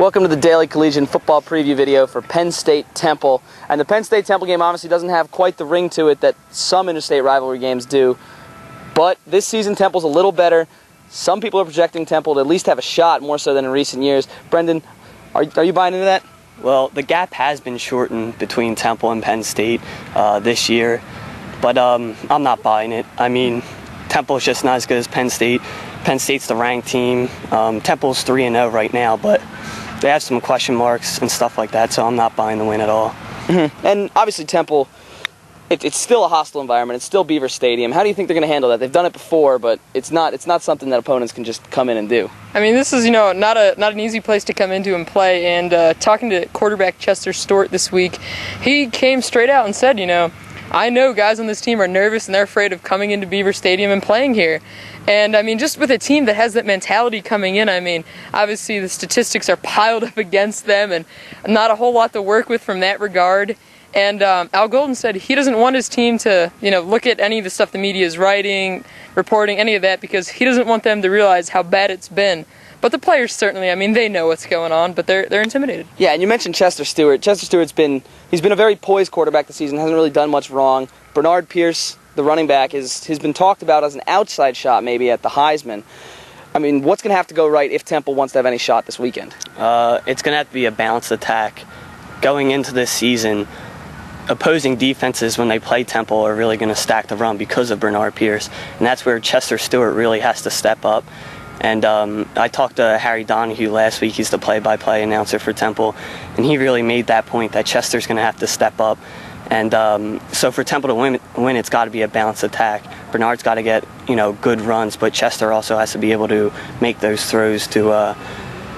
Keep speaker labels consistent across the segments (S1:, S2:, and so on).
S1: Welcome to the Daily Collegian football preview video for Penn State-Temple. And the Penn State-Temple game obviously doesn't have quite the ring to it that some interstate rivalry games do. But this season, Temple's a little better. Some people are projecting Temple to at least have a shot, more so than in recent years. Brendan, are you buying into that?
S2: Well, the gap has been shortened between Temple and Penn State this year. But I'm not buying it. I mean, Temple's just not as good as Penn State. Penn State's the ranked team. Temple's 3-0 right now, but they have some question marks and stuff like that, so I'm not buying the win at all.
S1: Mm-hmm. And obviously Temple, it's still a hostile environment. It's still Beaver Stadium. How do you think they're going to handle that? They've done it before, but it's not something that opponents can just come in and do.
S3: I mean, this is not an easy place to come into and play. And talking to quarterback Chester Stewart this week, he came straight out and said, I know guys on this team are nervous and they're afraid of coming into Beaver Stadium and playing here. And, I mean, just with a team that has that mentality coming in, I mean, obviously the statistics are piled up against them and not a whole lot to work with from that regard. And Al Golden said he doesn't want his team to, look at any of the stuff the media is writing, reporting, any of that, because he doesn't want them to realize how bad it's been. But the players certainly, I mean, they know what's going on, but they're intimidated. Yeah,
S1: and you mentioned Chester Stewart. Chester Stewart's been a very poised quarterback this season, hasn't really done much wrong. Bernard Pierce, the running back, has been talked about as an outside shot maybe at the Heisman. I mean, what's going to have to go right if Temple wants to have any shot this weekend?
S2: It's going to have to be a balanced attack. Going into this season, opposing defenses when they play Temple are really going to stack the run because of Bernard Pierce, and that's where Chester Stewart really has to step up. And I talked to Harry Donahue last week. He's the play-by-play announcer for Temple, and he really made that point that Chester's going to have to step up. And so for Temple to win, it's got to be a balanced attack. Bernard's got to get good runs, but Chester also has to be able to make those throws to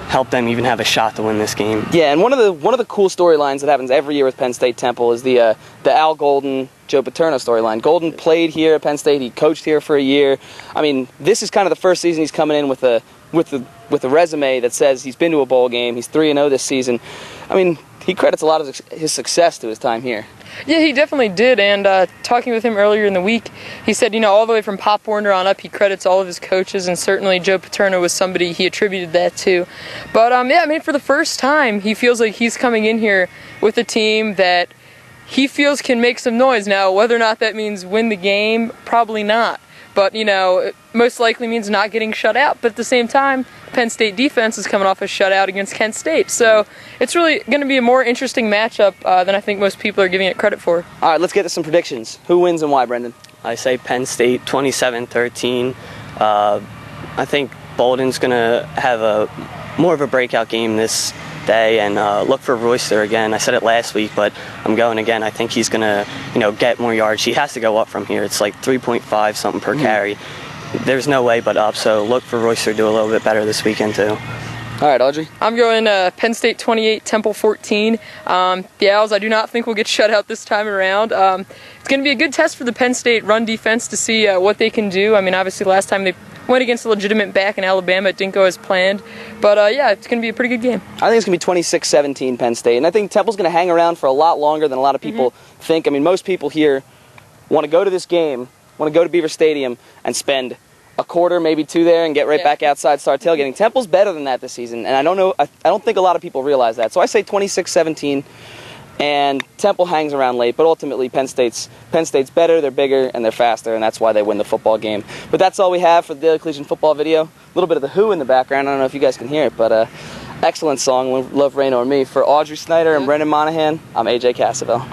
S2: help them even have a shot to win this game.
S1: Yeah, and one of the cool storylines that happens every year with Penn State Temple is the Al Golden, Joe Paterno storyline. Golden played here at Penn State. He coached here for a year. I mean, this is kind of the first season he's coming in with a resume that says he's been to a bowl game. He's 3-0 this season. I mean, he credits a lot of his success to his time here.
S3: Yeah, he definitely did, and talking with him earlier in the week, he said, all the way from Pop Warner on up, he credits all of his coaches, and certainly Joe Paterno was somebody he attributed that to. But, yeah, I mean, for the first time, he feels like he's coming in here with a team that he feels can make some noise. Now, whether or not that means win the game, probably not. But, it most likely means not getting shut out. But at the same time, Penn State defense is coming off a shutout against Kent State. So it's really going to be a more interesting matchup than I think most people are giving it credit for.
S1: All right, let's get to some predictions. Who wins and why, Brendan?
S2: I say Penn State 27-13. I think Bolden's going to have more of a breakout game this day, and look for Royster again. I said it last week, but I'm going again. I think he's going to, get more yards. He has to go up from here. It's like 3.5 something per carry. There's no way but up, so look for Royster to do a little bit better this weekend too.
S1: All right, Audrey?
S3: I'm going Penn State 28, Temple 14. The Owls, I do not think will get shut out this time around. It's going to be a good test for the Penn State run defense to see what they can do. I mean, obviously last time they went against a legitimate back in Alabama. It didn't go as planned. But, yeah, it's going to be a pretty good game.
S1: I think it's going to be 26-17 Penn State. And I think Temple's going to hang around for a lot longer than a lot of people think. I mean, most people here want to go to this game, want to go to Beaver Stadium and spend a quarter, maybe two there, and get right back outside, start tailgating. Temple's better than that this season, and I don't think a lot of people realize that. So I say 26-17, and Temple hangs around late, but ultimately Penn State's better, they're bigger, and they're faster, and that's why they win the football game. But that's all we have for the Daily Collegian football video. A little bit of The Who in the background. I don't know if you guys can hear it, but excellent song, Love Rain O'er Me. For Audrey Snyder and Brendan Monahan, I'm AJ Cassavell.